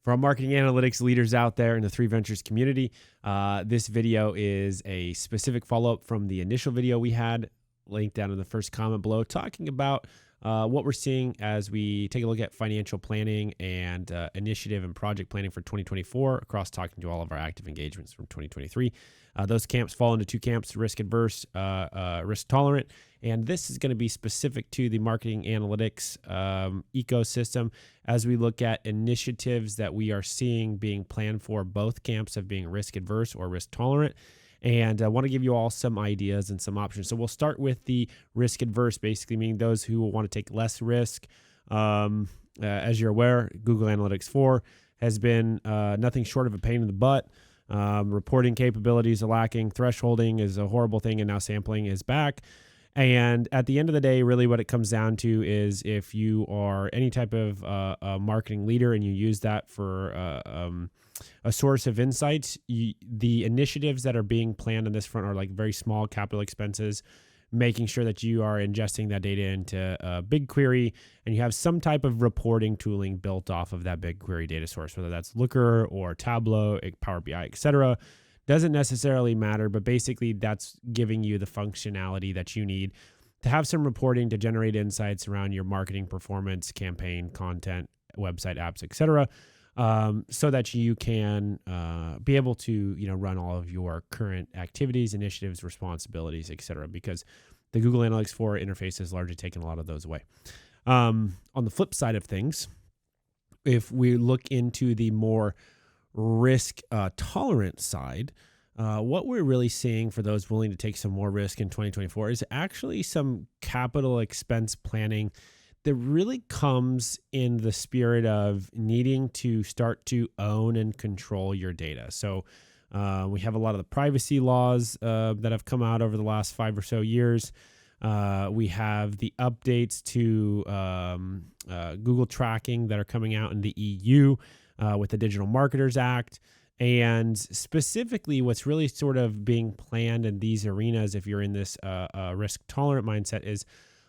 For our marketing analytics leaders out there in the Three Ventures community, this video is a specific follow-up from the initial video we had, linked down in the first comment below, talking about what we're seeing as we take a look at financial planning and initiative and project planning for 2024 across talking to all of our active engagements from 2023. Those camps fall into two camps: risk-averse, risk-tolerant. And this is going to be specific to the marketing analytics ecosystem as we look at initiatives that we are seeing being planned for both camps of being risk-averse or risk-tolerant. And I want to give you all some ideas and some options. So we'll start with the risk-averse, basically meaning those who will want to take less risk. As you're aware, Google Analytics 4 has been nothing short of a pain in the butt. Reporting capabilities are lacking. Thresholding is a horrible thing, and now sampling is back. And at the end of the day, really what it comes down to is if you are any type of a marketing leader and you use that for a source of insights, the initiatives that are being planned on this front are like very small capital expenses, making sure that you are ingesting that data into BigQuery and you have some type of reporting tooling built off of that BigQuery data source, whether that's Looker or Tableau, Power BI, etc. Doesn't necessarily matter, but basically that's giving you the functionality that you need to have some reporting to generate insights around your marketing performance, campaign, content, website, apps, etc., so that you can be able to run all of your current activities, initiatives, responsibilities, etc. Because the Google Analytics 4 interface has largely taken a lot of those away. On the flip side of things, if we look into the more risk tolerant side, what we're really seeing for those willing to take some more risk in 2024 is actually some capital expense planning that really comes in the spirit of needing to start to own and control your data. So we have a lot of the privacy laws that have come out over the last 5 or so years. We have the updates to Google tracking that are coming out in the EU with the Digital Marketers Act. And specifically what's really sort of being planned in these arenas, if you're in this risk-tolerant mindset, is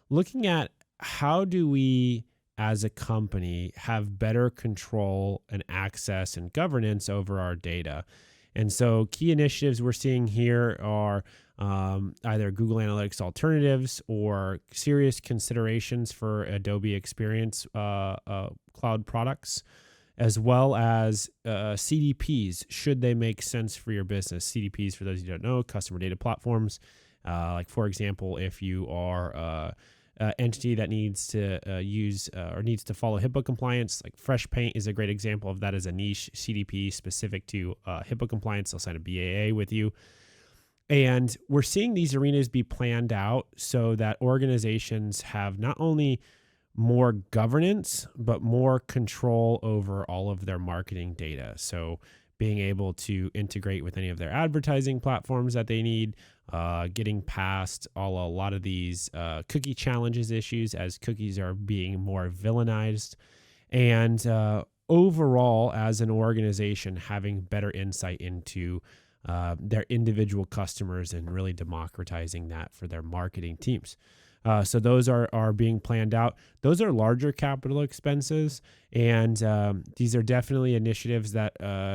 looking at how do we as a company have better control and access and governance over our data. And so key initiatives we're seeing here are either Google Analytics alternatives or serious considerations for Adobe Experience cloud products, as well as CDPs, should they make sense for your business. CDPs, for those who don't know, customer data platforms. Like, for example, if you are an entity that needs to use or needs to follow HIPAA compliance, like Fresh Paint is a great example of that as a niche CDP specific to HIPAA compliance. They'll sign a BAA with you. And we're seeing these arenas be planned out so that organizations have not only more governance, but more control over all of their marketing data. So being able to integrate with any of their advertising platforms that they need, getting past a lot of these cookie challenges issues as cookies are being more villainized, and overall, as an organization, having better insight into their individual customers and really democratizing that for their marketing teams. So those are being planned out. Those are larger capital expenses, and these are definitely initiatives that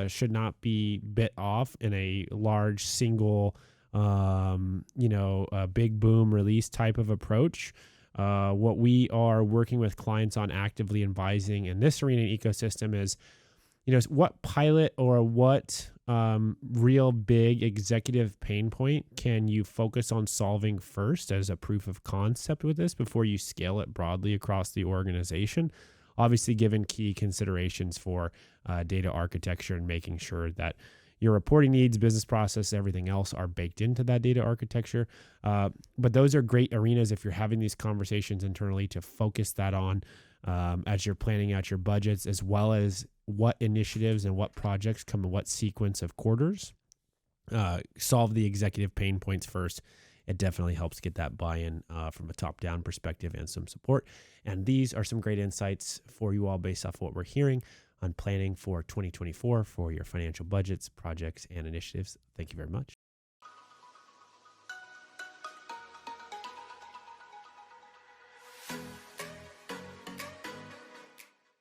should not be bit off in a large single, big boom release type of approach. What we are working with clients on actively advising in this arena ecosystem is, what pilot or what real big executive pain point can you focus on solving first as a proof of concept with this before you scale it broadly across the organization? Obviously, given key considerations for data architecture and making sure that your reporting needs, business process, everything else are baked into that data architecture. But those are great arenas if you're having these conversations internally to focus that on as you're planning out your budgets, as well as what initiatives and what projects come in what sequence of quarters. Solve the executive pain points first. It definitely helps get that buy-in from a top-down perspective and some support. And these are some great insights for you all based off what we're hearing on planning for 2024 for your financial budgets, projects, and initiatives. Thank you very much.